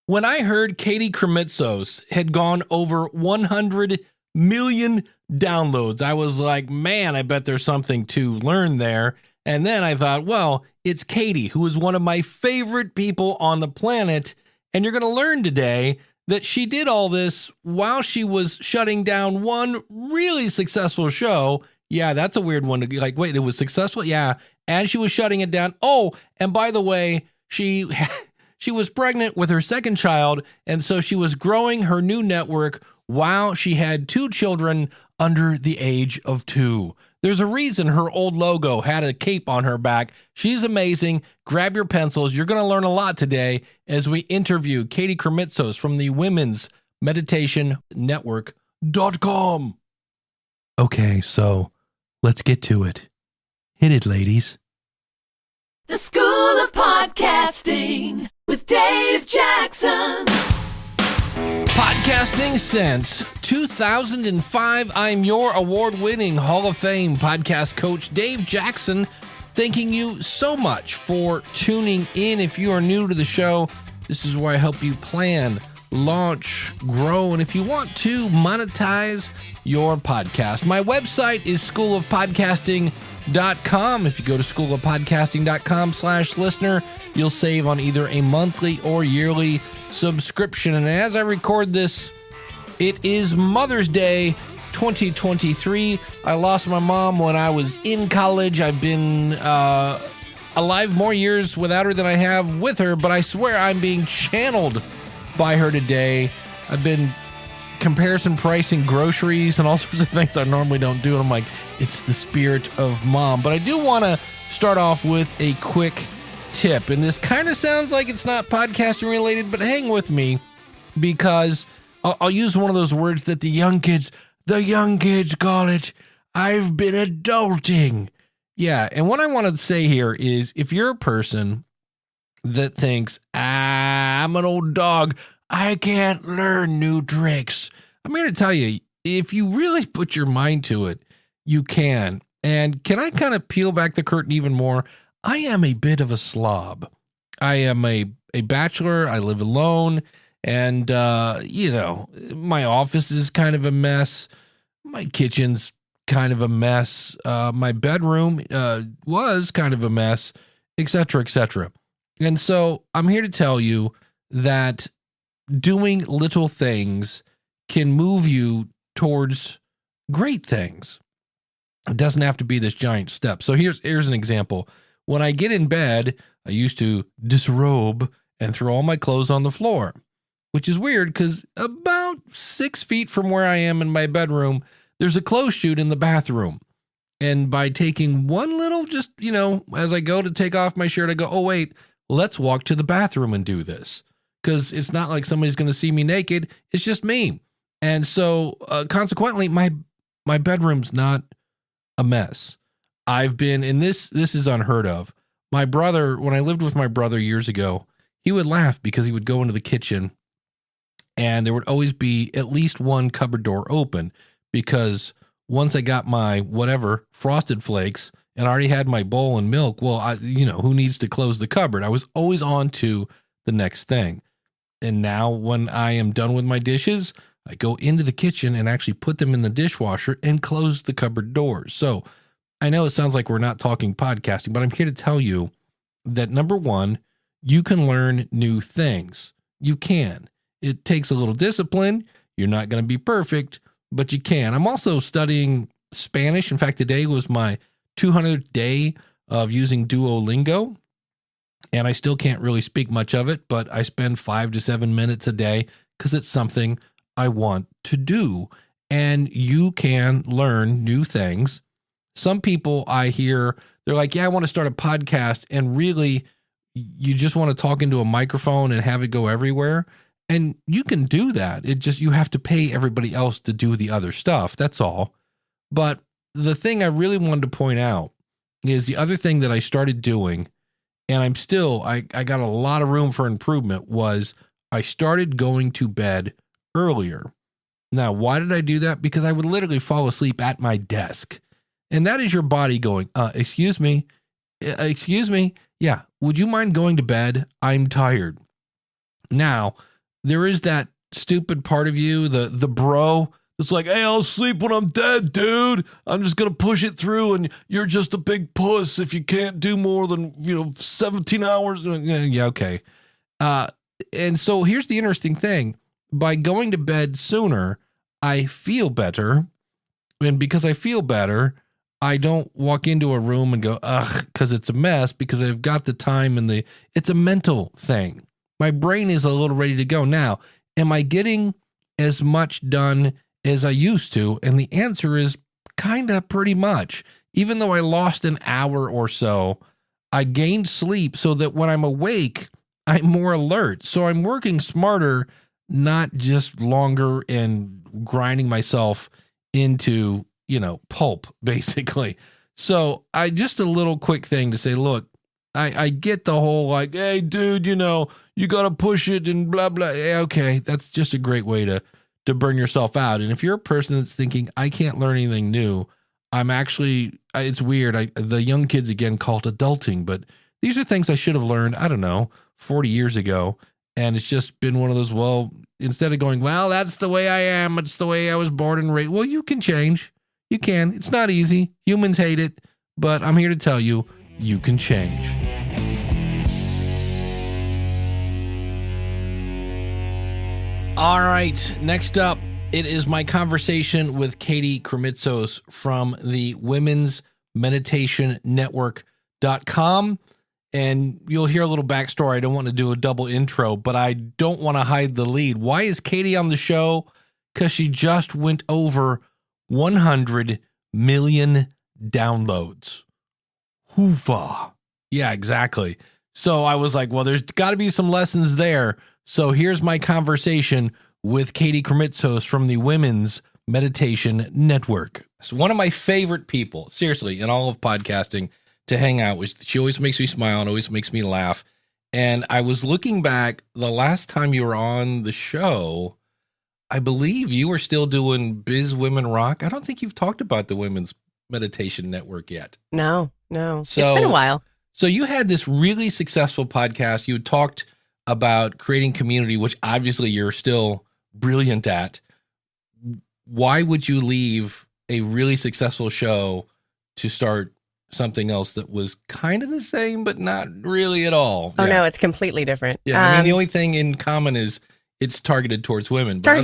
When I heard Katie Krimitsos had gone over 100 million downloads, I was like, man, I bet there's something to learn there. And then I thought, well, it's Katie, who is one of my favorite people on the planet. And you're going to learn today that she did all this while she was shutting down one really successful show. Yeah, that's a weird one to be like, wait, it was successful? Yeah. And she was shutting it down. Oh, and by the way, she was pregnant with her second child. And so she was growing her new network while she had two children under the age of 2. There's a reason her old logo had a cape on her back. She's amazing. Grab your pencils. You're going to learn a lot today as we interview Katie Krimitsos from the Women's Meditation Network.com. Okay, so let's get to it. Hit it, ladies. The School of Podcasting with Dave Jackson. Podcasting since 2005. I'm your award-winning Hall of Fame podcast coach, Dave Jackson, thanking you so much for tuning in. If you are new to the show, this is where I help you plan, launch, grow, and if you want to monetize your podcast. My website is schoolofpodcasting.com. If you go to schoolofpodcasting.com/listener, you'll save on either a monthly or yearly subscription. And as I record this, it is Mother's Day 2023. I lost my mom when I was in college. I've been alive more years without her than I have with her, but I swear I'm being channeled by her today. I've been comparison pricing groceries and all sorts of things I normally don't do, and I'm like, it's the spirit of mom. But I do want to start off with a quick tip, and this kind of sounds like it's not podcasting related, but hang with me because I'll use one of those words that the young kids call it. I've been adulting. Yeah, and what I want to say here is if you're a person that thinks, I'm an old dog, I can't learn new tricks, I'm here to tell you, if you really put your mind to it, you can. And can I kind of peel back the curtain even more? I am a bit of a slob. I am a bachelor. I live alone. And, my office is kind of a mess. My kitchen's kind of a mess. My bedroom was kind of a mess, et cetera, et cetera. And so I'm here to tell you that doing little things can move you towards great things. It doesn't have to be this giant step. So here's an example. When I get in bed, I used to disrobe and throw all my clothes on the floor, which is weird because about 6 feet from where I am in my bedroom, there's a clothes chute in the bathroom. And by taking one little, as I go to take off my shirt, I go, oh, wait, let's walk to the bathroom and do this. Because it's not like somebody's going to see me naked. It's just me. And so consequently, my bedroom's not a mess. I've been, and this is unheard of. My brother, when I lived with my brother years ago, he would laugh because he would go into the kitchen and there would always be at least one cupboard door open because once I got my Frosted Flakes and I already had my bowl and milk, well, who needs to close the cupboard? I was always on to the next thing. And now when I am done with my dishes, I go into the kitchen and actually put them in the dishwasher and close the cupboard doors. So I know it sounds like we're not talking podcasting, but I'm here to tell you that number one, you can learn new things. You can. It takes a little discipline. You're not going to be perfect, but you can. I'm also studying Spanish. In fact, today was my 200th day of using Duolingo, and I still can't really speak much of it, but I spend 5 to 7 minutes a day because it's something I want to do. And you can learn new things. Some people I hear, they're like, yeah, I want to start a podcast. And really, you just want to talk into a microphone and have it go everywhere. And you can do that. You have to pay everybody else to do the other stuff. That's all. But the thing I really wanted to point out is the other thing that I started doing, and I got a lot of room for improvement, was I started going to bed earlier. Now, why did I do that? Because I would literally fall asleep at my desk. And that is your body going, excuse me. Yeah. Would you mind going to bed? I'm tired. Now, there is that stupid part of you, the bro. It's like, hey, I'll sleep when I'm dead, dude. I'm just going to push it through, and you're just a big puss if you can't do more than, 17 hours. Yeah, okay. And so here's the interesting thing. By going to bed sooner, I feel better. And because I feel better, I don't walk into a room and go, ugh, because it's a mess, because I've got the time and it's a mental thing. My brain is a little ready to go. Now, am I getting as much done as I used to? And the answer is kind of pretty much. Even though I lost an hour or so, I gained sleep so that when I'm awake, I'm more alert. So I'm working smarter, not just longer and grinding myself into, pulp, basically. So just a little quick thing to say, look, I get the whole like, hey, dude, you got to push it and blah, blah. Yeah, okay, that's just a great way to burn yourself out. And if you're a person that's thinking, I can't learn anything new, it's weird. The young kids, again, call it adulting, but these are things I should have learned, I don't know, 40 years ago. And it's just been one of those, well, instead of going, well, that's the way I am, it's the way I was born and raised. Well, you can change. You can. It's not easy. Humans hate it, but I'm here to tell you, you can change. All right, next up, it is my conversation with Katie Krimitsos from the Women's Meditation Network.com. And you'll hear a little backstory. I don't want to do a double intro, but I don't want to hide the lead. Why is Katie on the show? Because she just went over 100 million downloads. Hoofa. Yeah, exactly. So I was like, well, there's got to be some lessons there. So here's my conversation with Katie Krimitsos from the Women's Meditation Network. So one of my favorite people, seriously, in all of podcasting to hang out with. She always makes me smile and always makes me laugh. And I was looking back, the last time you were on the show, I believe you were still doing Biz Women Rock. I don't think you've talked about the Women's Meditation Network yet. No. So, it's been a while. So you had this really successful podcast. You had talked about creating community, which obviously you're still brilliant at. Why would you leave a really successful show to start something else that was kind of the same, but not really at all? Oh, no, it's completely different. Yeah, I mean, the only thing in common is it's targeted towards women. But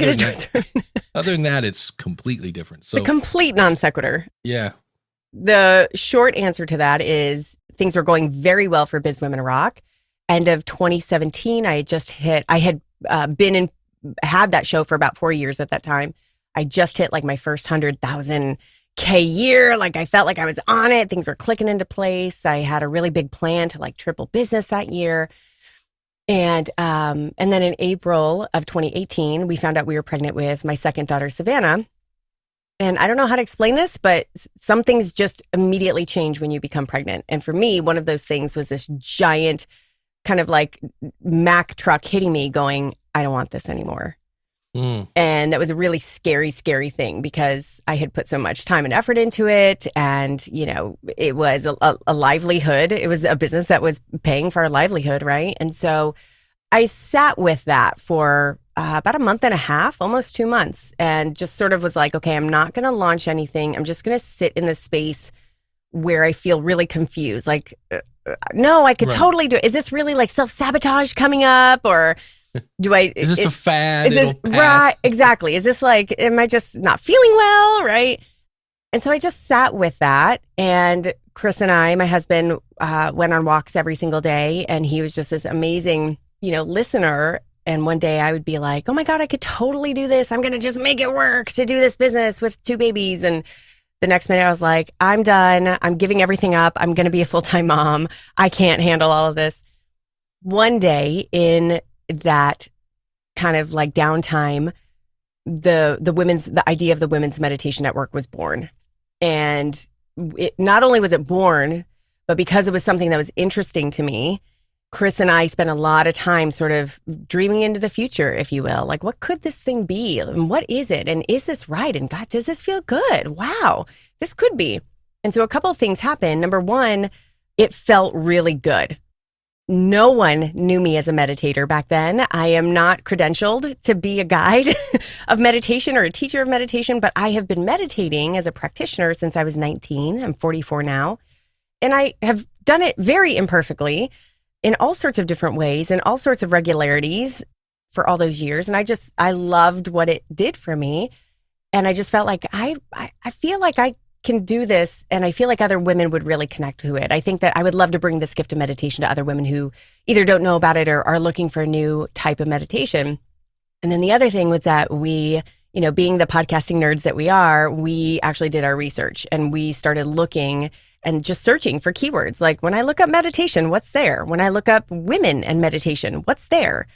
other than that, it's completely different. So the complete non sequitur. Yeah. The short answer to that is things were going very well for Biz Women Rock. End of 2017, I had had that show for about 4 years at that time. I just hit like my first 100,000 K year. Like I felt like I was on it. Things were clicking into place. I had a really big plan to like triple business that year. And then in April of 2018, we found out we were pregnant with my second daughter, Savannah. And I don't know how to explain this, but some things just immediately change when you become pregnant. And for me, one of those things was this giant kind of like Mack truck hitting me going, I don't want this anymore. And that was a really scary, scary thing because I had put so much time and effort into it. And, it was a livelihood. It was a business that was paying for our livelihood, right? And so I sat with that for about a month and a half, almost 2 months, and just sort of was like, okay, I'm not going to launch anything. I'm just going to sit in this space where I feel really confused. Like, no, I could totally do it. Is this really like self-sabotage coming up, or is this a fad? Is this, right, exactly. Is this like, am I just not feeling well, right? And so I just sat with that, and Chris and I, my husband, went on walks every single day, and he was just this amazing, listener. And one day I would be like, oh my God, I could totally do this. I'm going to just make it work to do this business with 2 babies. And the next minute I was like, I'm done. I'm giving everything up. I'm going to be a full-time mom. I can't handle all of this. One day in that kind of like downtime, the idea of the Women's Meditation Network was born. And not only was it born, but because it was something that was interesting to me, Chris and I spent a lot of time sort of dreaming into the future, if you will. Like, what could this thing be? And what is it? And is this right? And God, does this feel good? Wow, this could be. And so a couple of things happened. Number one, it felt really good. no one knew me as a meditator back then. I am not credentialed to be a guide of meditation or a teacher of meditation, but I have been meditating as a practitioner since I was 19. I'm 44 now. And I have done it very imperfectly in all sorts of different ways and all sorts of regularities for all those years. And I loved what it did for me. And I just felt like I feel like I can do this, and I feel like other women would really connect to it. I think that I would love to bring this gift of meditation to other women who either don't know about it or are looking for a new type of meditation. And then the other thing was that we, being the podcasting nerds that we are, we actually did our research and we started looking and just searching for keywords. Like when I look up meditation, what's there? When I look up women and meditation, what's there?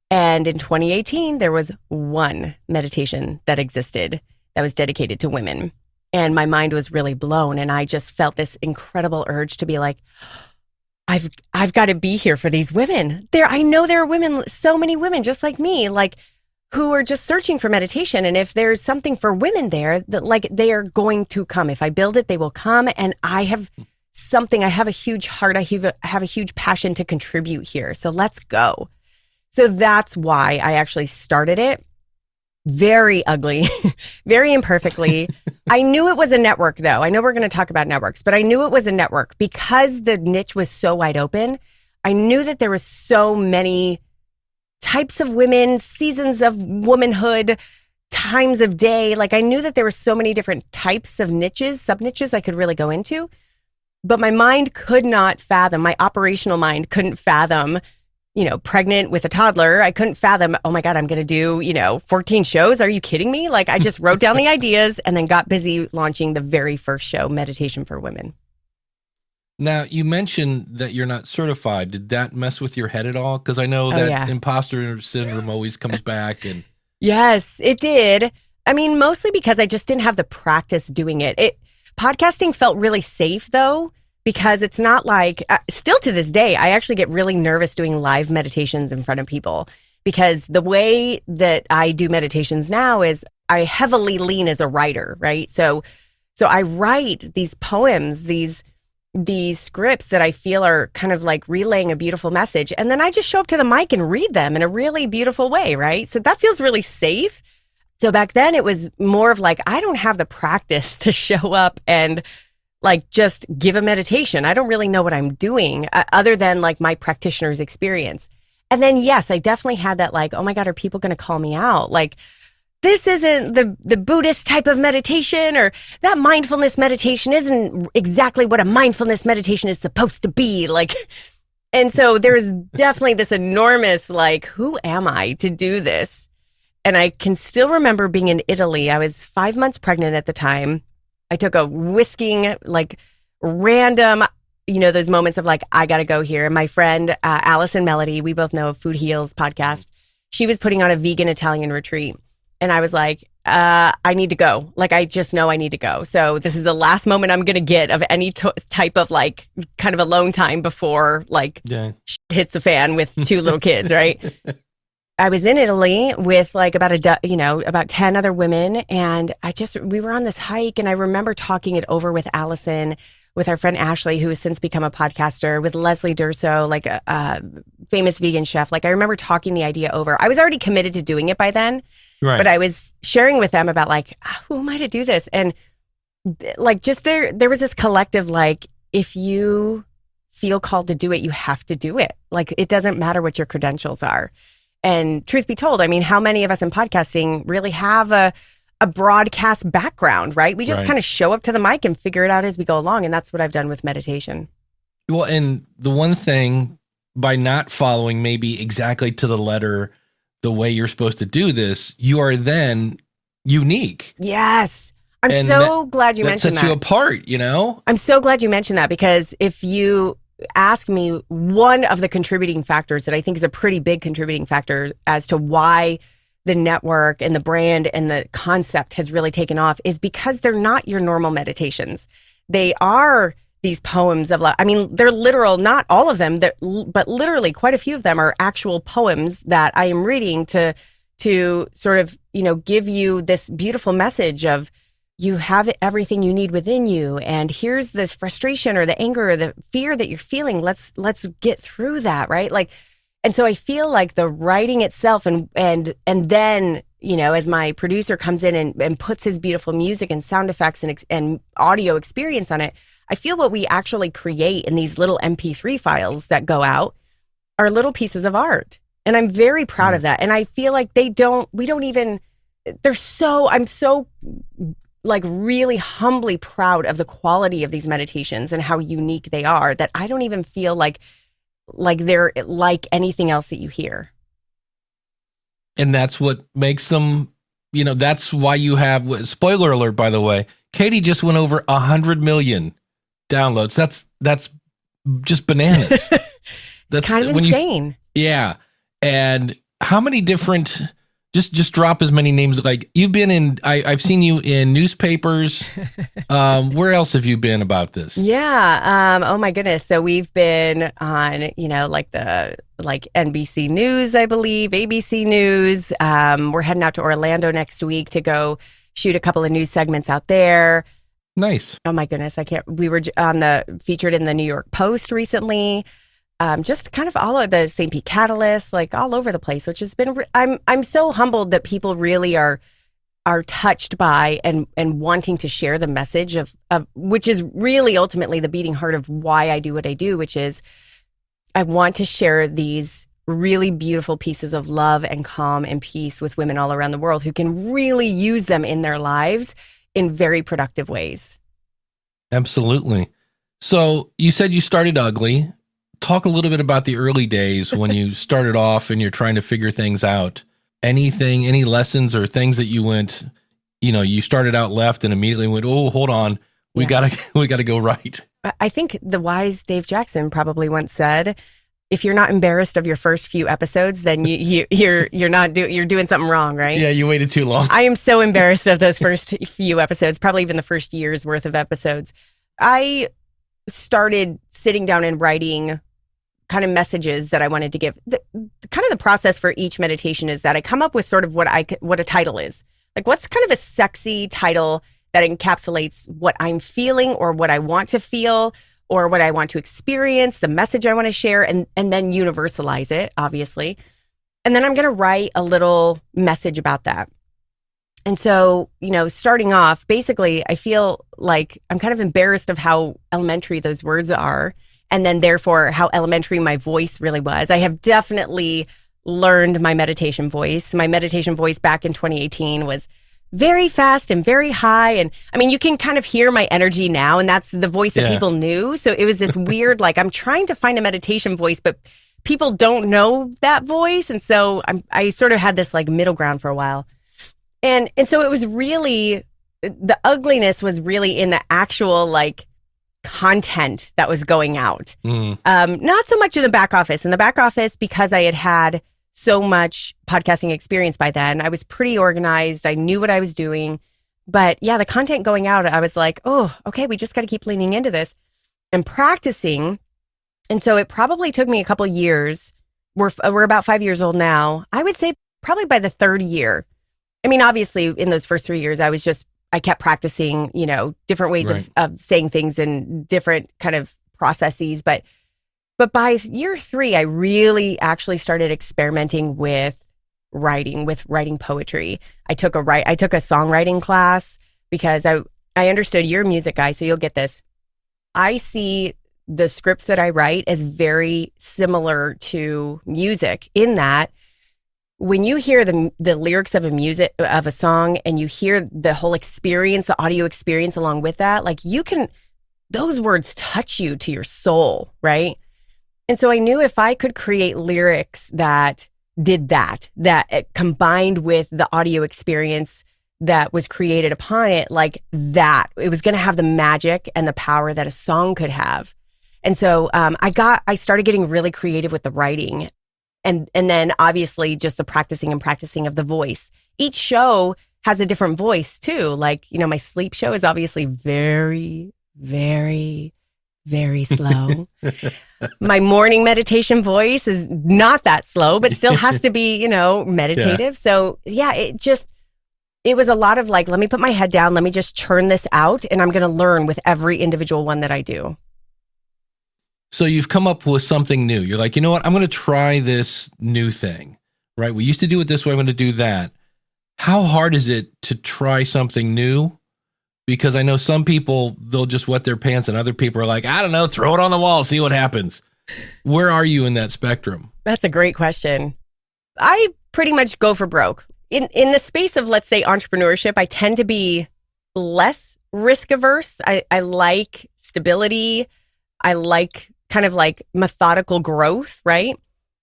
And in 2018, there was one meditation that existed that was dedicated to women. And my mind was really blown. And I just felt this incredible urge to be like, I've got to be here for these women. I know there are women, so many women just like me, like who are just searching for meditation. And if there's something for women there, that like they are going to come. If I build it, they will come. And I have something, I have a huge heart. I have a huge passion to contribute here. So let's go. So that's why I actually started it. Very ugly, very imperfectly. I knew it was a network, though. I know we're going to talk about networks, but I knew it was a network because the niche was so wide open. I knew that there was so many types of women, seasons of womanhood, times of day. Like I knew that there were so many different types of niches, sub-niches I could really go into. But my mind could not fathom, my operational mind couldn't fathom pregnant with a toddler. I couldn't fathom, oh my God, I'm going to do, 14 shows. Are you kidding me? Like I just wrote down the ideas and then got busy launching the very first show, Meditation for Women. Now, you mentioned that you're not certified. Did that mess with your head at all? Because I know that imposter syndrome always comes back. And yes, it did. I mean, mostly because I just didn't have the practice doing it. Podcasting felt really safe though, because it's not like, still to this day, I actually get really nervous doing live meditations in front of people because the way that I do meditations now is I heavily lean as a writer, right? So I write these poems, these scripts that I feel are kind of like relaying a beautiful message. And then I just show up to the mic and read them in a really beautiful way, right? So that feels really safe. So back then it was more of like, I don't have the practice to show up and like just give a meditation. I don't really know what I'm doing other than like my practitioner's experience. And then, yes, I definitely had that like, oh my God, are people going to call me out? Like, this isn't the Buddhist type of meditation, or that mindfulness meditation isn't exactly what a mindfulness meditation is supposed to be. Like, and so there's definitely this enormous, like, who am I to do this? And I can still remember being in Italy. I was 5 months pregnant at the time. I took a whisking, like random, those moments of like, I got to go here. And my friend, Allison Melody, we both know of Food Heals podcast. She was putting on a vegan Italian retreat. And I was like, I need to go. Like, I just know I need to go. So this is the last moment I'm going to get of any type of like kind of alone time before like hits the fan with 2 little kids, right? I was in Italy with like about 10 other women. And we were on this hike and I remember talking it over with Allison, with our friend Ashley, who has since become a podcaster, with Leslie Durso, like a famous vegan chef. Like I remember talking the idea over. I was already committed to doing it by then, right. But I was sharing with them about like, who am I to do this? And like, just there was this collective, like, if you feel called to do it, you have to do it. Like, it doesn't matter what your credentials are. And truth be told, I mean, how many of us in podcasting really have a broadcast background, right? We just kind of show up to the mic and figure it out as we go along. And that's what I've done with meditation. Well, and the one thing, by not following maybe exactly to the letter the way you're supposed to do this, you are then unique. Yes. I'm so glad you mentioned that. That sets you apart, I'm so glad you mentioned that, because if you ask me, one of the contributing factors that I think is a pretty big contributing factor as to why the network and the brand and the concept has really taken off is because they're not your normal meditations. They are these poems of love. I mean, they're literal, not all of them, but literally quite a few of them are actual poems that I am reading to sort of, give you this beautiful message of you have everything you need within you, and here's the frustration or the anger or the fear that you're feeling. Let's get through that, right? Like, and so I feel like the writing itself, and then, you know, as my producer comes in and puts his beautiful music and sound effects and audio experience on it, I feel what we actually create in these little MP3 files that go out are little pieces of art, and I'm very proud of that. And I feel like I'm so like really humbly proud of the quality of these meditations and how unique they are, that I don't even feel like they're like anything else that you hear. And that's what makes them, you know, that's why you have, spoiler alert, by the way, Katie just went over 100 million downloads. That's just bananas. That's kind of insane. Yeah. And how many different, just drop as many names. Like, you've been in, I've seen you in newspapers. Where else have you been about this? Yeah. Oh my goodness. So we've been on, you know, like NBC News, I believe, ABC News. We're heading out to Orlando next week to go shoot a couple of news segments out there. Nice. Oh my goodness. We were featured in the New York Post recently. Just kind of all of the St. Pete Catalyst, like all over the place, which has been, I'm so humbled that people really are touched by and wanting to share the message of which is really ultimately the beating heart of why I do what I do, which is I want to share these really beautiful pieces of love and calm and peace with women all around the world who can really use them in their lives in very productive ways. Absolutely. So you said you started ugly. Talk a little bit about the early days when you started off and you're trying to figure things out. Any lessons or things that you went, you know, you started out left and immediately went, oh, hold on, we gotta go right. I think the wise Dave Jackson probably once said, if you're not embarrassed of your first few episodes, then you're doing something wrong, right? Yeah, you waited too long. I am so embarrassed of those first few episodes, probably even the first year's worth of episodes. I started sitting down and writing kind of messages that I wanted to give. The process for each meditation is that I come up with sort of what a title is. Like, what's kind of a sexy title that encapsulates what I'm feeling or what I want to feel or what I want to experience, the message I want to share, and then universalize it, obviously. And then I'm going to write a little message about that. And so, you know, starting off, basically, I feel like I'm kind of embarrassed of how elementary those words are, and then therefore how elementary my voice really was. I have definitely learned my meditation voice. My meditation voice back in 2018 was very fast and very high. And I mean, you can kind of hear my energy now, and that's the voice that people knew. So it was this weird, like, I'm trying to find a meditation voice, but people don't know that voice. And so I sort of had this like middle ground for a while. And so it was really, the ugliness was really in the actual like content that was going out. Not so much in the back office. In the back office, because I had so much podcasting experience by then, I was pretty organized. I knew what I was doing. But yeah, the content going out, I was like, oh, okay, we just got to keep leaning into this and practicing. And so it probably took me a couple years. We're about 5 years old now. I would say probably by the third year. I mean, obviously in those first 3 years, I kept practicing, you know, different ways of saying things and different kind of processes. But by year 3, I really actually started experimenting with writing poetry. I took a songwriting class because I understood, you're a music guy, so you'll get this. I see the scripts that I write as very similar to music, in that when you hear the lyrics of a song and you hear the whole experience, the audio experience along with that, like those words touch you to your soul, right? And so I knew if I could create lyrics that did that combined with the audio experience that was created upon it, like that, it was going to have the magic and the power that a song could have. And so I started getting really creative with the writing. And then obviously just the practicing of the voice. Each show has a different voice too. Like, you know, my sleep show is obviously very, very, very slow. My morning meditation voice is not that slow, but still has to be, you know, meditative. So yeah, it it was a lot of like, let me put my head down, let me just churn this out, and I'm going to learn with every individual one that I do. So you've come up with something new. You're like, you know what? I'm going to try this new thing, right? We used to do it this way. I'm going to do that. How hard is it to try something new? Because I know some people, they'll just wet their pants, and other people are like, I don't know, throw it on the wall, see what happens. Where are you in that spectrum? That's a great question. I pretty much go for broke. In the space of, let's say, entrepreneurship, I tend to be less risk averse. I like stability. I like kind of like methodical growth, right?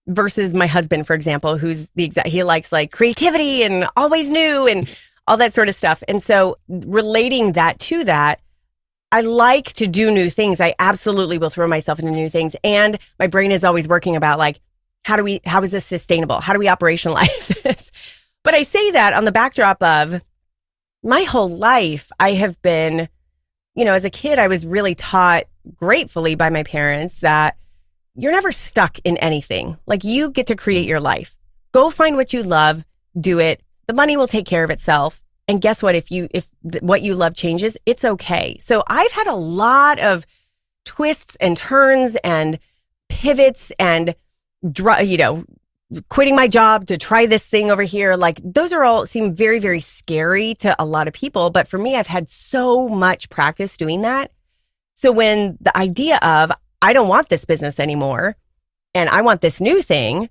Versus my husband, for example, who's he likes like creativity and always new and all that sort of stuff. And so relating that to that, I like to do new things. I absolutely will throw myself into new things. And my brain is always working about like, how is this sustainable? How do we operationalize this? But I say that on the backdrop of my whole life, I have been, as a kid, I was really taught gratefully by my parents that you're never stuck in anything. Like, you get to create your life. Go find what you love, do it. The money will take care of itself. And guess what? If what you love changes, it's okay. So I've had a lot of twists and turns and pivots and, quitting my job to try this thing over here. Like, those are all seem very, very scary to a lot of people. But for me, I've had so much practice doing that. So when the idea of, I don't want this business anymore and I want this new thing,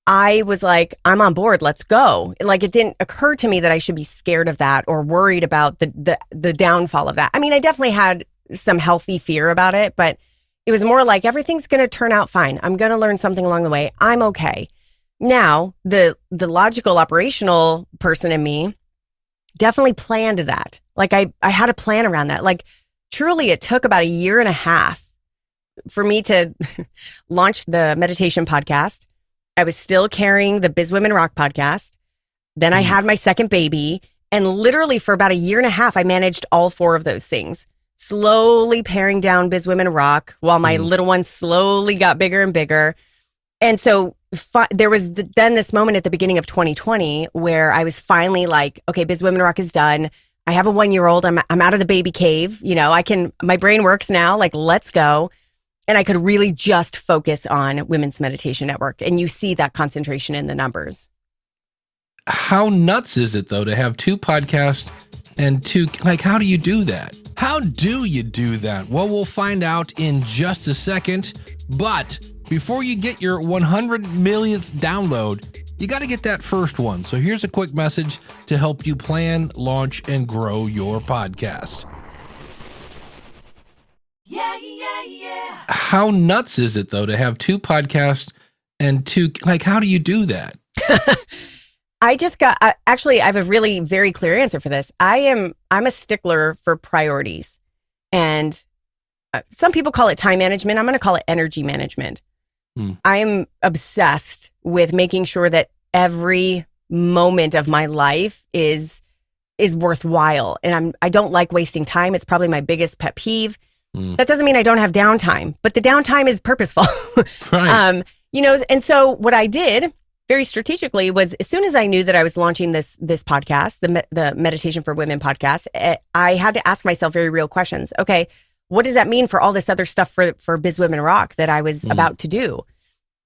I was like, I'm on board, let's go. Like, it didn't occur to me that I should be scared of that or worried about the downfall of that. I mean, I definitely had some healthy fear about it, but it was more like, everything's going to turn out fine. I'm going to learn something along the way. I'm okay. Now, the logical, operational person in me definitely planned that. Like, I had a plan around that. Like, truly, it took about 1.5 years for me to launch the meditation podcast. I was still carrying the Biz Women Rock podcast. Then I had my second baby. And literally for about 1.5 years, I managed all 4 of those things, slowly paring down Biz Women Rock while my little one slowly got bigger and bigger. And so there was then this moment at the beginning of 2020 where I was finally like, okay, Biz Women Rock is done. I have a 1-year-old. I'm out of the baby cave. My brain works now. Like, let's go. And I could really just focus on Women's Meditation Network. And you see that concentration in the numbers. How nuts is it, though, to have 2 podcasts and 2, like, how do you do that? How do you do that? Well, we'll find out in just a second. But before you get your 100 millionth download, you got to get that first one. So here's a quick message to help you plan, launch, and grow your podcast. Yeah. How nuts is it, though, to have 2 podcasts and 2, like, how do you do that? Actually, I have a really very clear answer for this. I'm a stickler for priorities. And some people call it time management. I'm going to call it energy management. I'm obsessed with making sure that every moment of my life is worthwhile. And I don't like wasting time. It's probably my biggest pet peeve. That doesn't mean I don't have downtime, but the downtime is purposeful. Right. And so what I did very strategically was, as soon as I knew that I was launching this podcast, the Meditation for Women podcast, I had to ask myself very real questions. Okay, what does that mean for all this other stuff for Biz Women Rock that I was about to do?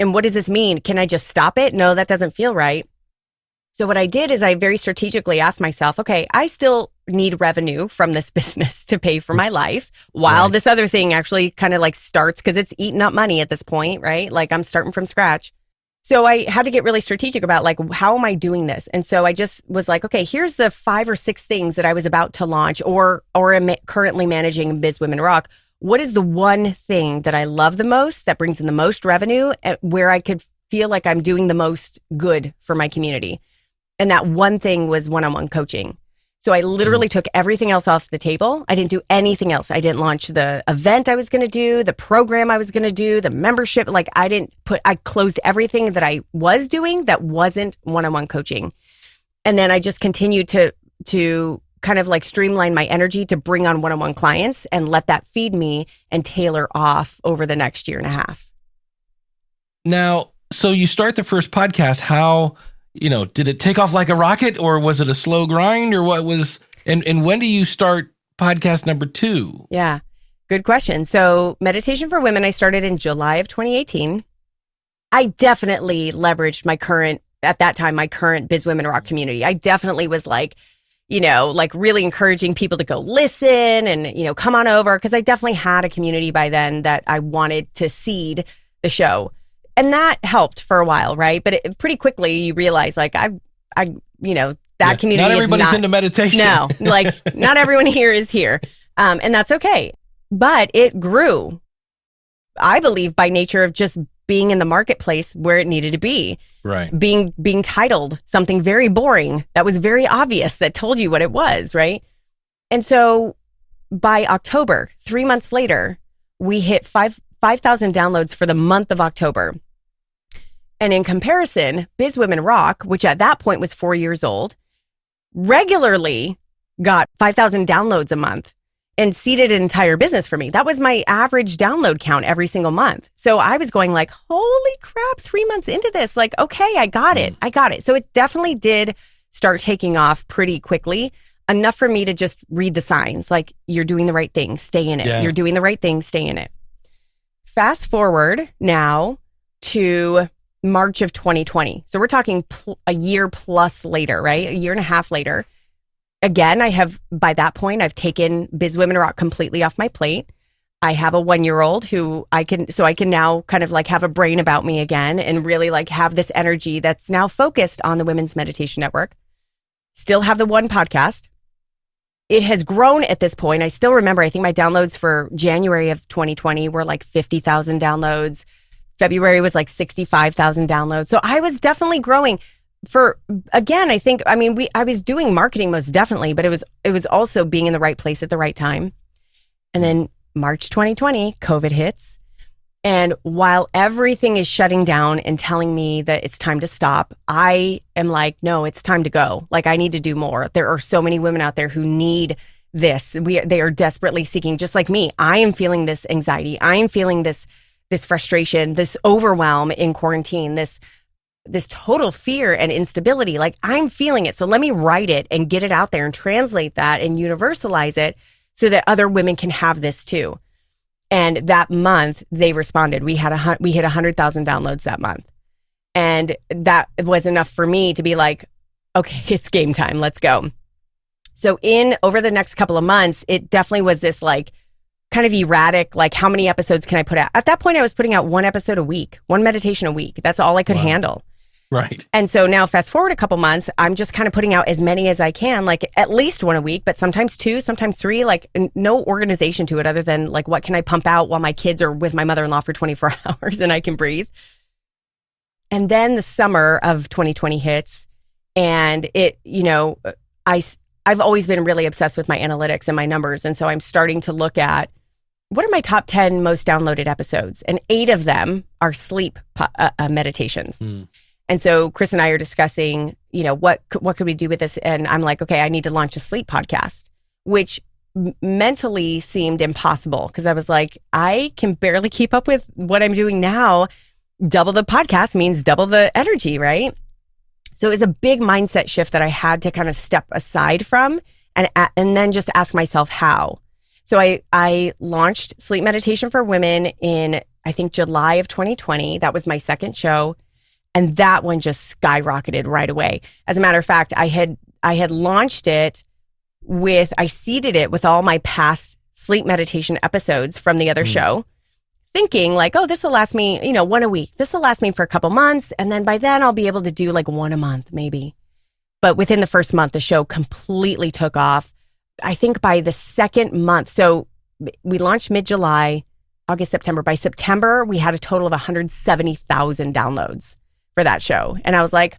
And what does this mean? Can I just stop it? No, that doesn't feel right. So what I did is I very strategically asked myself, okay, I still need revenue from this business to pay for my life while this other thing actually kind of like starts, because it's eating up money at this point, right? Like, I'm starting from scratch. So I had to get really strategic about, like, how am I doing this? And so I just was like, okay, here's the 5 or 6 things that I was about to launch or am currently managing Biz Women Rock. What is the one thing that I love the most, that brings in the most revenue, where I could feel like I'm doing the most good for my community? And that one thing was one-on-one coaching. So I literally took everything else off the table. I didn't do anything else. I didn't launch the event I was going to do, the program I was going to do, the membership. Like, I closed everything that I was doing that wasn't one-on-one coaching. And then I just continued to kind of like streamline my energy to bring on one-on-one clients and let that feed me and tailor off over the next 1.5 years. Now, so you start the first podcast. How, did it take off like a rocket, or was it a slow grind, or what was, and when do you start podcast number 2? Yeah, good question. So Meditation for Women, I started in July of 2018. I definitely leveraged my current Biz Women Rock community. I definitely was like really encouraging people to go listen and, come on over, because I definitely had a community by then that I wanted to seed the show. And that helped for a while, right? But pretty quickly you realize like that community not everybody's is not into meditation. No, like not everyone here is here. And that's okay. But it grew, I believe, by nature of just being in the marketplace where it needed to be. Right. Being titled something very boring that was very obvious, that told you what it was, right? And so by October, 3 months later, we hit 5,000 downloads for the month of October. And in comparison, Biz Women Rock, which at that point was 4 years old, regularly got 5,000 downloads a month and seeded an entire business for me. That was my average download count every single month. So I was going like, holy crap, 3 months into this, like, okay, I got it. So it definitely did start taking off pretty quickly, enough for me to just read the signs. Like, you're doing the right thing, stay in it. Yeah. You're doing the right thing, stay in it. Fast forward now to March of 2020. So we're talking a year plus later, right? A year and a half later. Again, by that point, I've taken Biz Women Rock completely off my plate. I have a 1-year-old who I can now kind of like have a brain about me again and really like have this energy that's now focused on the Women's Meditation Network. Still have the one podcast. It has grown at this point. I still remember, I think my downloads for January of 2020 were like 50,000 downloads. February was like 65,000 downloads. So I was definitely growing. I was doing marketing most definitely, but it was also being in the right place at the right time. And then March 2020, COVID hits. And while everything is shutting down and telling me that it's time to stop, I am like, no, it's time to go. Like, I need to do more. There are so many women out there who need this. They are desperately seeking, just like me. I am feeling this anxiety. I am feeling this frustration, this overwhelm in quarantine, this total fear and instability. Like, I'm feeling it. So let me write it and get it out there and translate that and universalize it so that other women can have this too. And that month they responded. We hit 100,000 downloads that month. And that was enough for me to be like, okay, it's game time. Let's go. So over the next couple of months, it definitely was this like kind of erratic, like, how many episodes can I put out? At that point, I was putting out one episode a week, one meditation a week. That's all I could handle. Right. And so now fast forward a couple months, I'm just kind of putting out as many as I can, like at least one a week, but sometimes 2, sometimes 3, like no organization to it other than like, what can I pump out while my kids are with my mother-in-law for 24 hours and I can breathe. And then the summer of 2020 hits, and I've always been really obsessed with my analytics and my numbers. And so I'm starting to look at what are my top 10 most downloaded episodes, and 8 of them are sleep meditations. And so Chris and I are discussing, what could we do with this? And I'm like, okay, I need to launch a sleep podcast, which mentally seemed impossible because I was like, I can barely keep up with what I'm doing now. Double the podcast means double the energy, right? So it was a big mindset shift that I had to kind of step aside from and then just ask myself how. So I launched Sleep Meditation for Women in, I think, July of 2020. That was my second show. And that one just skyrocketed right away. As a matter of fact, I had launched it I seeded it with all my past sleep meditation episodes from the other show, thinking like, oh, this will last me, one a week. This will last me for a couple months. And then by then I'll be able to do like one a month, maybe. But within the first month, the show completely took off. I think by the second month, so we launched mid-July, August, September. By September, we had a total of 170,000 downloads for that show. And I was like,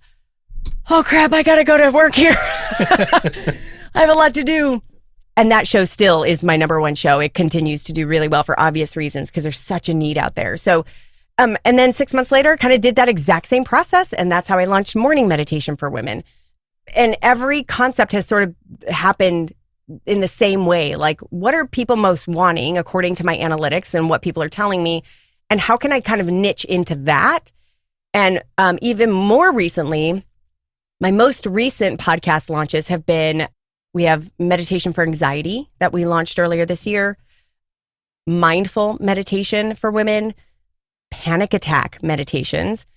oh crap, I gotta go to work here. I have a lot to do. And that show still is my number one show. It continues to do really well for obvious reasons because there's such a need out there. So, and then 6 months later, kind of did that exact same process. And that's how I launched Morning Meditation for Women. And every concept has sort of happened in the same way. Like, what are people most wanting according to my analytics and what people are telling me? And how can I kind of niche into that? And even more recently, My most recent podcast launches have been, we have meditation for anxiety that we launched earlier this year, mindful meditation for women, panic attack meditations,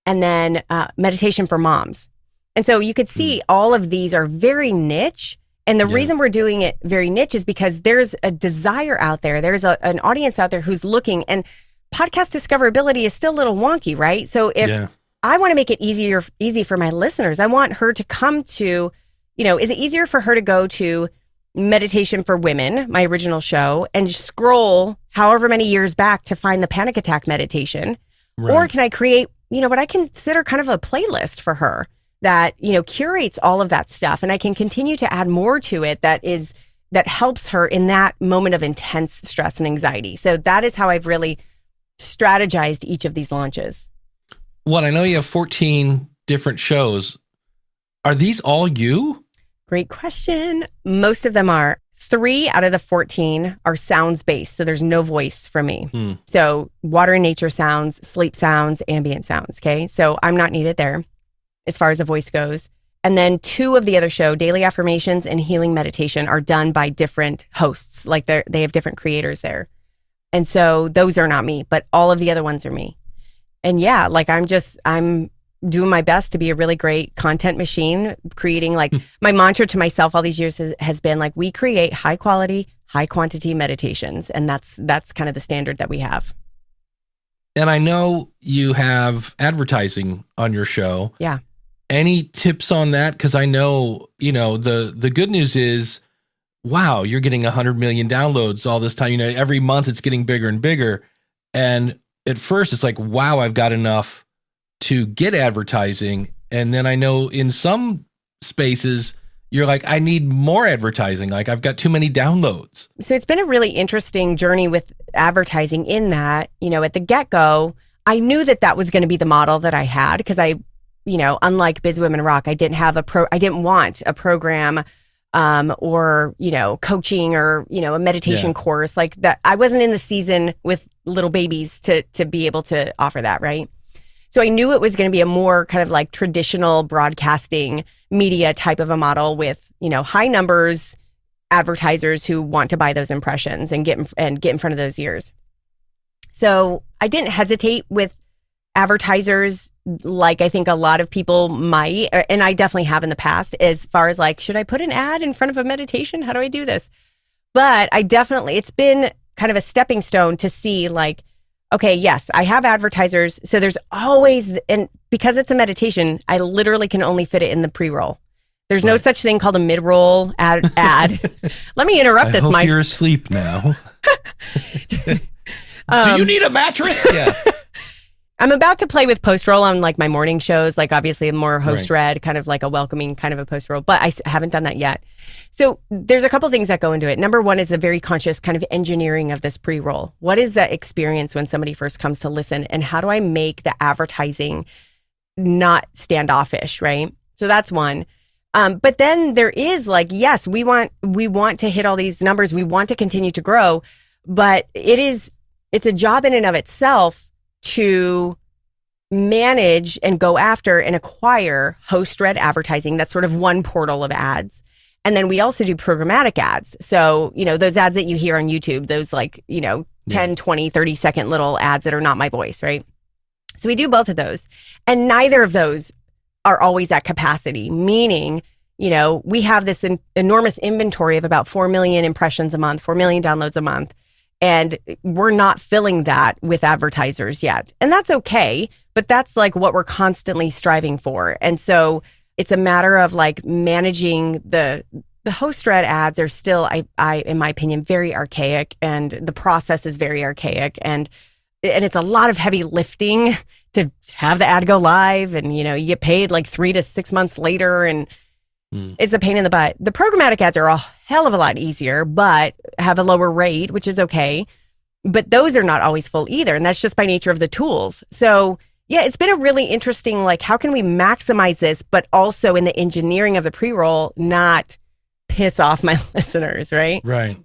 and then meditation for moms. And so you could see all of these are very niche. And the reason we're doing it very niche is because there's a desire out there. There's an audience out there who's looking, and podcast discoverability is still a little wonky, right? So if I want to make it easy for my listeners, I want her to come to, is it easier for her to go to Meditation for Women, my original show, and scroll however many years back to find the panic attack meditation? Right. Or can I create, what I consider kind of a playlist for her that, curates all of that stuff, and I can continue to add more to it that helps her in that moment of intense stress and anxiety. So that is how I've really strategized each of these launches. Well, I know you have 14 different shows. Are these all you? Great question. Most of them are. 3 out of the 14 are sounds based. So there's no voice from me. So water and nature sounds, sleep sounds, ambient sounds. Okay. So I'm not needed there as far as a voice goes. And then 2 of the other show, daily affirmations and healing meditation, are done by different hosts. Like they have different creators there. And so those are not me, but all of the other ones are me. And yeah, like I'm doing my best to be a really great content machine, creating my mantra to myself all these years has been like, we create high quality, high quantity meditations. And that's kind of the standard that we have. And I know you have advertising on your show. Yeah. Any tips on that? Because I know, the good news is, wow, you're getting 100 million downloads all this time. Every month it's getting bigger and bigger. And at first it's like, wow, I've got enough to get advertising. And then I know in some spaces you're like, I need more advertising. Like I've got too many downloads. So it's been a really interesting journey with advertising in that, at the get-go, I knew that was going to be the model that I had because unlike Biz Women Rock, I didn't want a program or, coaching or, a meditation course like that. I wasn't in the season with little babies to be able to offer that. Right. So I knew it was going to be a more kind of like traditional broadcasting media type of a model with, high numbers, advertisers who want to buy those impressions and get in front of those ears. So I didn't hesitate with advertisers like I think a lot of people might, and I definitely have in the past, as far as like, should I put an ad in front of a meditation? How do I do this? But it's been kind of a stepping stone to see like, okay, yes, I have advertisers. So there's always, and because it's a meditation, I literally can only fit it in the pre-roll. There's no such thing called a mid-roll ad. Let me interrupt this, Mike. You're asleep now. Do you need a mattress? Yeah. I'm about to play with post-roll on like my morning shows, like obviously more host-read, kind of like a welcoming kind of a post-roll, but I haven't done that yet. So there's a couple things that go into it. Number one is a very conscious kind of engineering of this pre-roll. What is that experience when somebody first comes to listen, and how do I make the advertising not standoffish, right? So that's one. But then there is like, yes, we want to hit all these numbers. We want to continue to grow, but it's a job in and of itself to manage and go after and acquire host-read advertising. That's sort of one portal of ads. And then we also do programmatic ads. So, those ads that you hear on YouTube, those 10, 20, 30-second little ads that are not my voice, right? So we do both of those. And neither of those are always at capacity, meaning, we have this enormous inventory of about 4 million impressions a month, 4 million downloads a month. And we're not filling that with advertisers yet. And that's okay, but that's like what we're constantly striving for. And so it's a matter of like managing the host-read ads are still, I in my opinion, very archaic, and the process is very archaic. And it's a lot of heavy lifting to have the ad go live, and, you get paid like 3 to 6 months later, and it's a pain in the butt. The programmatic ads are a hell of a lot easier, but have a lower rate, which is okay. But those are not always full either. And that's just by nature of the tools. So yeah, it's been a really interesting, like, how can we maximize this, but also in the engineering of the pre-roll, not piss off my listeners, right? Right.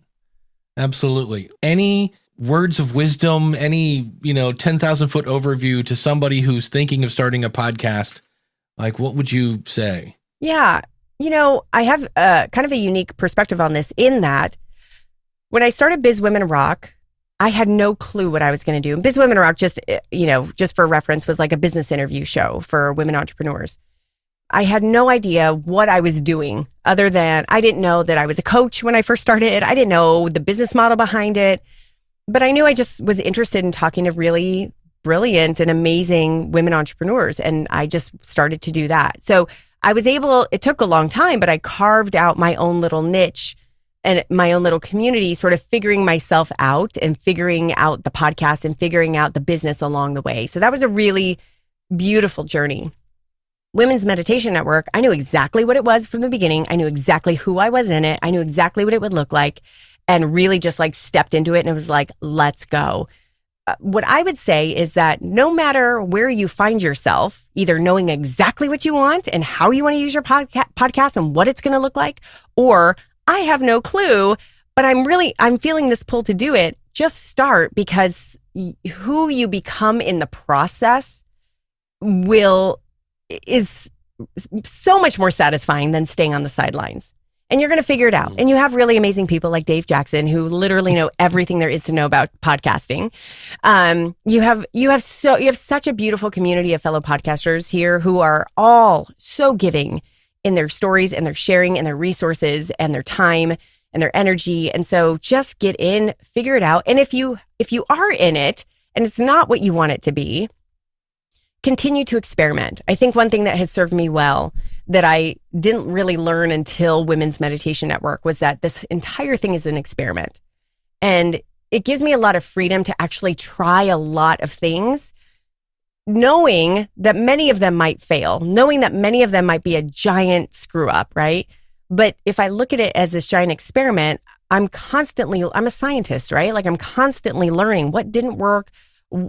Absolutely. Any words of wisdom, any, 10,000 foot overview to somebody who's thinking of starting a podcast Like, what would you say? Yeah. I have kind of a unique perspective on this in that when I started Biz Women Rock, I had no clue what I was going to do. And Biz Women Rock, just for reference, was like a business interview show for women entrepreneurs. I had no idea what I was doing other than I didn't know that I was a coach when I first started. I didn't know the business model behind it, but I knew I just was interested in talking to really brilliant and amazing women entrepreneurs. And I just started to do that. So it took a long time, but I carved out my own little niche and my own little community, sort of figuring myself out and figuring out the podcast and figuring out the business along the way. So that was a really beautiful journey. Women's Meditation Network, I knew exactly what it was from the beginning. I knew exactly who I was in it. I knew exactly what it would look like, and really just like stepped into it and it was like, let's go. What I would say is that no matter where you find yourself, either knowing exactly what you want and how you want to use your podcast and what it's going to look like, or I have no clue, but I'm feeling this pull to do it. Just start, because who you become in the process is so much more satisfying than staying on the sidelines. And you're going to figure it out. And you have really amazing people like Dave Jackson, who literally know everything there is to know about podcasting. You have such a beautiful community of fellow podcasters here who are all so giving in their stories and their sharing and their resources and their time and their energy. And so just get in, figure it out. And if you are in it and it's not what you want it to be, continue to experiment. I think one thing that has served me well that I didn't really learn until Women's Meditation Network was that this entire thing is an experiment. And it gives me a lot of freedom to actually try a lot of things, knowing that many of them might fail, knowing that many of them might be a giant screw up, right? But if I look at it as this giant experiment, I'm a scientist, right? Like I'm constantly learning what didn't work,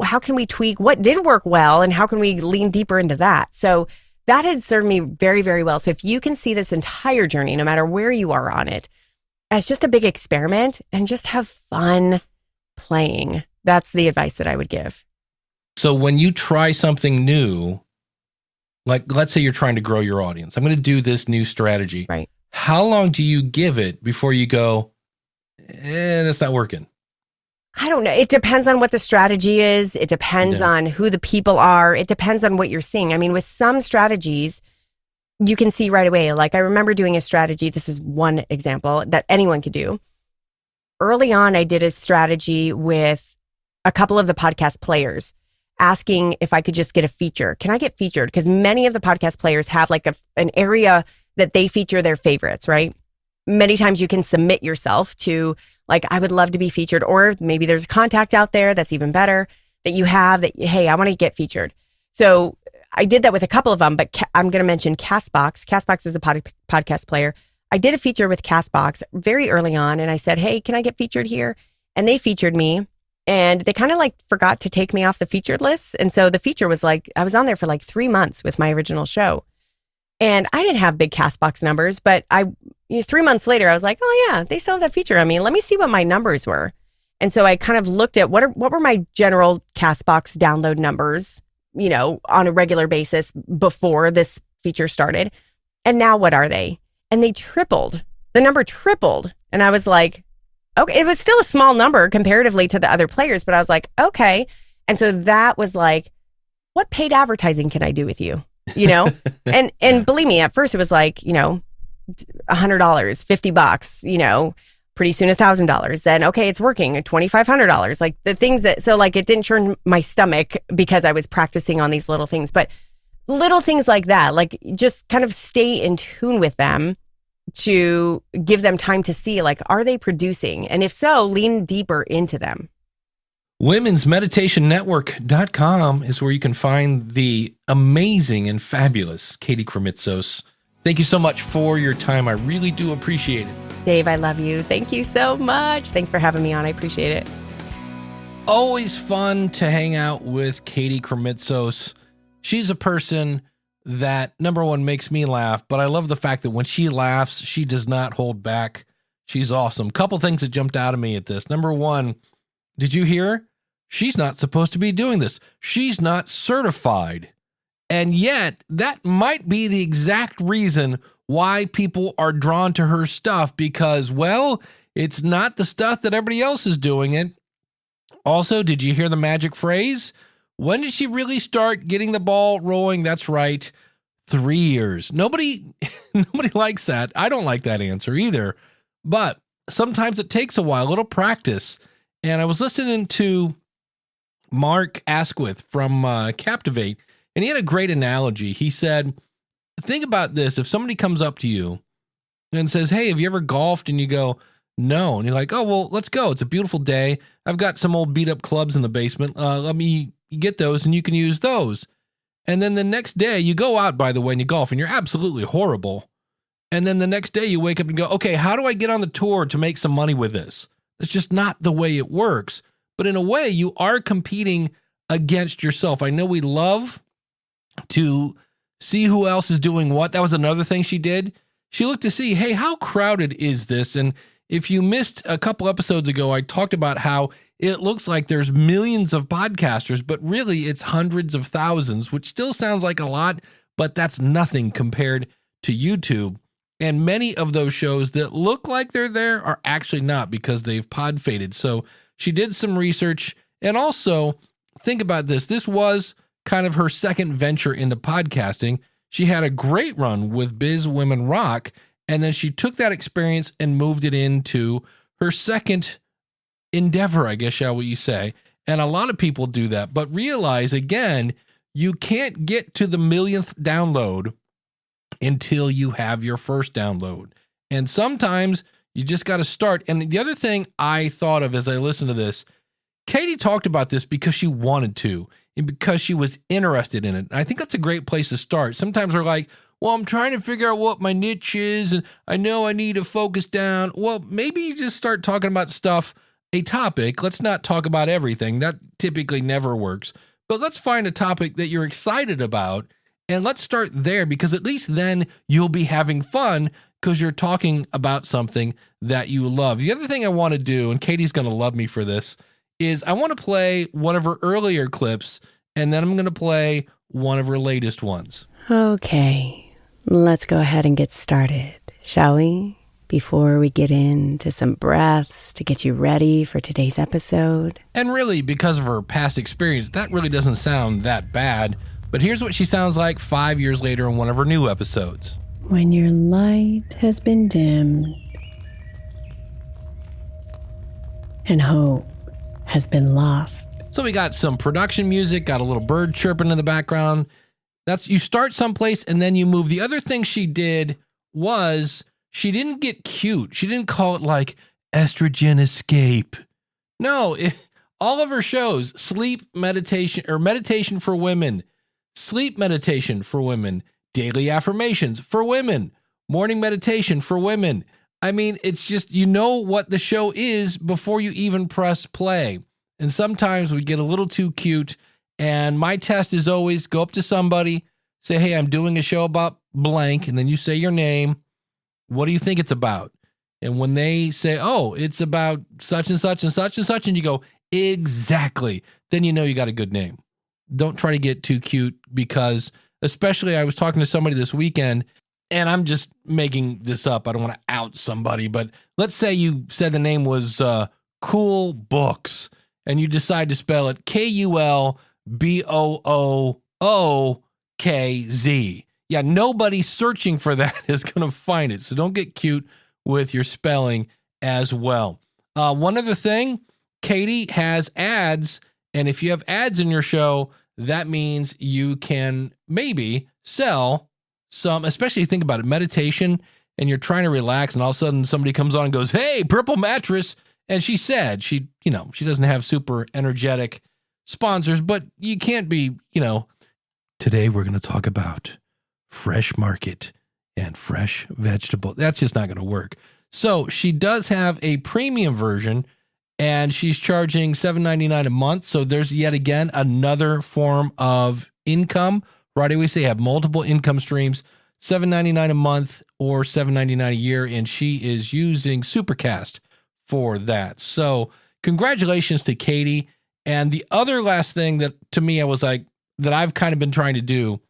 how can we tweak, what did work well, and how can we lean deeper into that? So that has served me very, very well. So if you can see this entire journey, no matter where you are on it, as just a big experiment and just have fun playing, that's the advice that I would give. So when you try something new, like let's say you're trying to grow your audience, I'm going to do this new strategy. Right. How long do you give it before you go, that's not working? I don't know. It depends on what the strategy is. It depends on who the people are. It depends on what you're seeing. I mean, with some strategies, you can see right away. Like I remember doing a strategy. This is one example that anyone could do. Early on, I did a strategy with a couple of the podcast players, asking if I could just get a feature. Can I get featured? Because many of the podcast players have like an area that they feature their favorites, right? Many times you can submit yourself to like, I would love to be featured, or maybe there's a contact out there that's even better that you have that, hey, I want to get featured. So I did that with a couple of them, but I'm going to mention Castbox. Castbox is a podcast player. I did a feature with Castbox very early on, and I said, hey, can I get featured here? And they featured me, and they kind of like forgot to take me off the featured list. And so the feature was like, I was on there for like 3 months with my original show. And I didn't have big Castbox numbers, but 3 months later, I was like, oh yeah, they still have that feature on me. Let me see what my numbers were. And so I kind of looked at what were my general Castbox download numbers, on a regular basis before this feature started. And now what are they? And they tripled. The number tripled. And I was like, okay, it was still a small number comparatively to the other players, but I was like, okay. And so that was like, what paid advertising can I do with you? And believe me, at first it was like, $100, $50, pretty soon $1,000. Then, okay, it's working, $2,500. Like the things so like it didn't churn my stomach because I was practicing on these little things, but little things like that, like just kind of stay in tune with them to give them time to see, like, are they producing? And if so, lean deeper into them. Women'sMeditationNetwork.com is where you can find the amazing and fabulous Katie Krimitsos. Thank you so much for your time. I really do appreciate it. Dave, I love you. Thank you so much. Thanks for having me on. I appreciate it. Always fun to hang out with Katie Krimitsos. She's a person that, number one, makes me laugh, but I love the fact that when she laughs, she does not hold back. She's awesome. Couple things that jumped out at me at this. Number one, did you hear? She's not supposed to be doing this. She's not certified. And yet, that might be the exact reason why people are drawn to her stuff because, well, it's not the stuff that everybody else is doing it. Also, did you hear the magic phrase? When did she really start getting the ball rolling? That's right, 3 years. Nobody likes that. I don't like that answer either. But sometimes it takes a while, a little practice. And I was listening to Mark Asquith from Captivate, and he had a great analogy. He said, think about this. If somebody comes up to you and says, hey, have you ever golfed? And you go, no. And you're like, oh, well, let's go. It's a beautiful day. I've got some old beat up clubs in the basement. Let me get those and you can use those. And then the next day you go out, by the way, and you golf and you're absolutely horrible. And then the next day you wake up and go, okay, how do I get on the tour to make some money with this? It's just not the way it works. But in a way, you are competing against yourself. I know we love to see who else is doing what. That was another thing she did. She looked to see, hey, how crowded is this? And if you missed a couple episodes ago, I talked about how it looks like there's millions of podcasters, but really it's hundreds of thousands, which still sounds like a lot, but that's nothing compared to YouTube. And many of those shows that look like they're there are actually not because they've pod faded. So she did some research. And also, think about this. This was kind of her second venture into podcasting. She had a great run with Biz Women Rock, and then she took that experience and moved it into her second endeavor, I guess, shall we say. And a lot of people do that. But realize, again, you can't get to the millionth download until you have your first download. And sometimes you just got to start. And the other thing I thought of as I listened to this, Katie talked about this because she wanted to and because she was interested in it. And I think that's a great place to start. Sometimes we're like, well, I'm trying to figure out what my niche is, and I know I need to focus down. Well, maybe you just start talking about stuff, a topic. Let's not talk about everything. That typically never works. But let's find a topic that you're excited about, and let's start there, because at least then you'll be having fun because you're talking about something that you love. The other thing I want to do, and Katie's going to love me for this, is I want to play one of her earlier clips, and then I'm going to play one of her latest ones. Okay, let's go ahead and get started, shall we? Before we get into some breaths to get you ready for today's episode. And really, because of her past experience, that really doesn't sound that bad. But here's what she sounds like 5 years later in one of her new episodes. When your light has been dimmed and hope has been lost. So we got some production music, got a little bird chirping in the background. That's, you start someplace and then you move. The other thing she did was she didn't get cute. She didn't call it like estrogen escape. No, all of her shows, sleep meditation or meditation for women, sleep meditation for women, daily affirmations for women, morning meditation for women. I mean, it's just, you know what the show is before you even press play. And sometimes we get a little too cute. And my test is always go up to somebody, say, hey, I'm doing a show about blank. And then you say your name. What do you think it's about? And when they say, oh, it's about such and such and such and such, and you go, exactly, then you know you got a good name. Don't try to get too cute, because especially I was talking to somebody this weekend, and I'm just making this up. I don't want to out somebody, but let's say you said the name was Cool Books, and you decide to spell it KULBOOKZ. Yeah, nobody searching for that is going to find it. So don't get cute with your spelling as well. One other thing, Katie has ads. And if you have ads in your show, that means you can maybe sell some, especially think about it, meditation, and you're trying to relax. And all of a sudden somebody comes on and goes, hey, purple mattress. And she said she doesn't have super energetic sponsors, but you can't be, today we're going to talk about fresh market and fresh vegetable. That's just not going to work. So she does have a premium version, and she's charging $7.99 a month. So there's yet again another form of income. Right? We say have multiple income streams, $7.99 a month or $7.99 a year, and she is using Supercast for that. So congratulations to Katie. And the other last thing that to me I was like, that I've kind of been trying to do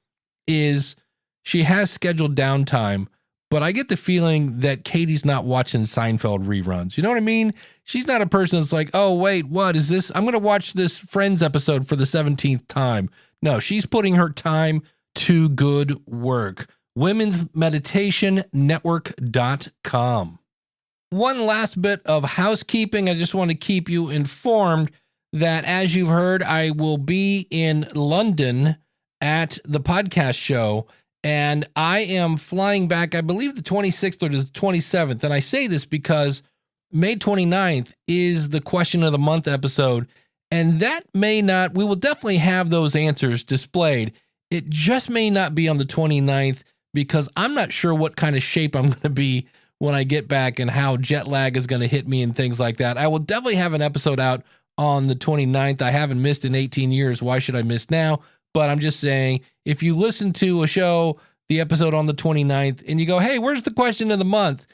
is she has scheduled downtime, but I get the feeling that Katie's not watching Seinfeld reruns. You know what I mean? She's not a person that's like, oh, wait, what is this? I'm going to watch this Friends episode for the 17th time. No, she's putting her time to good work. womensmeditationnetwork.com. One last bit of housekeeping. I just want to keep you informed that, as you've heard, I will be in London at the podcast show, and I am flying back, I believe, the 26th or the 27th. And I say this because May 29th is the question of the month episode, and that may not, we will definitely have those answers displayed. It just may not be on the 29th because I'm not sure what kind of shape I'm going to be when I get back and how jet lag is going to hit me and things like that. I will definitely have an episode out on the 29th. I haven't missed in 18 years. Why should I miss now? But I'm just saying, if you listen to a show, the episode on the 29th, and you go, hey, where's the question of the month?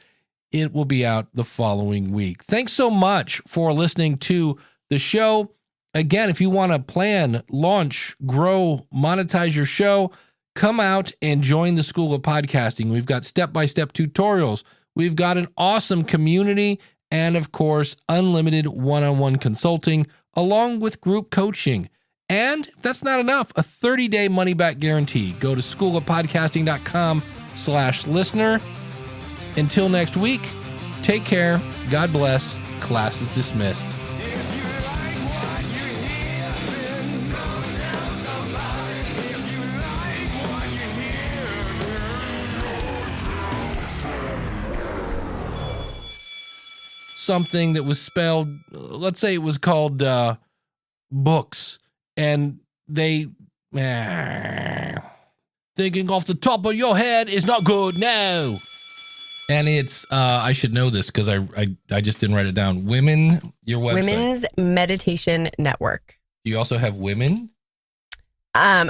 It will be out the following week. Thanks so much for listening to the show. Again, if you want to plan, launch, grow, monetize your show, come out and join the School of Podcasting. We've got step-by-step tutorials. We've got an awesome community and, of course, unlimited one-on-one consulting along with group coaching. And if that's not enough, a 30-day money-back guarantee. Go to schoolofpodcasting.com/listener. Until next week, take care. God bless. Class is dismissed. Something that was spelled, let's say it was called books, and they thinking off the top of your head is not good. No. And it's I should know this because I just didn't write it down. Women, your website. Women's Meditation Network. Do you also have women? I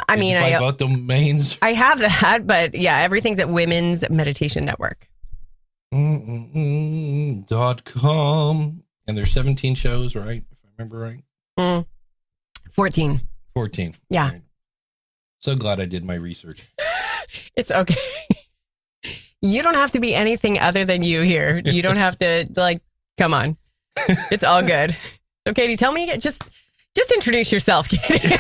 both domains. I have that, but yeah, everything's at Women's Meditation Network. .com. And there's 17 shows, right? If I remember right. 14. 14. Yeah. Right. So glad I did my research. It's okay. You don't have to be anything other than you here. You don't have to, come on. It's all good. So, Katie, tell me, just introduce yourself, Katie.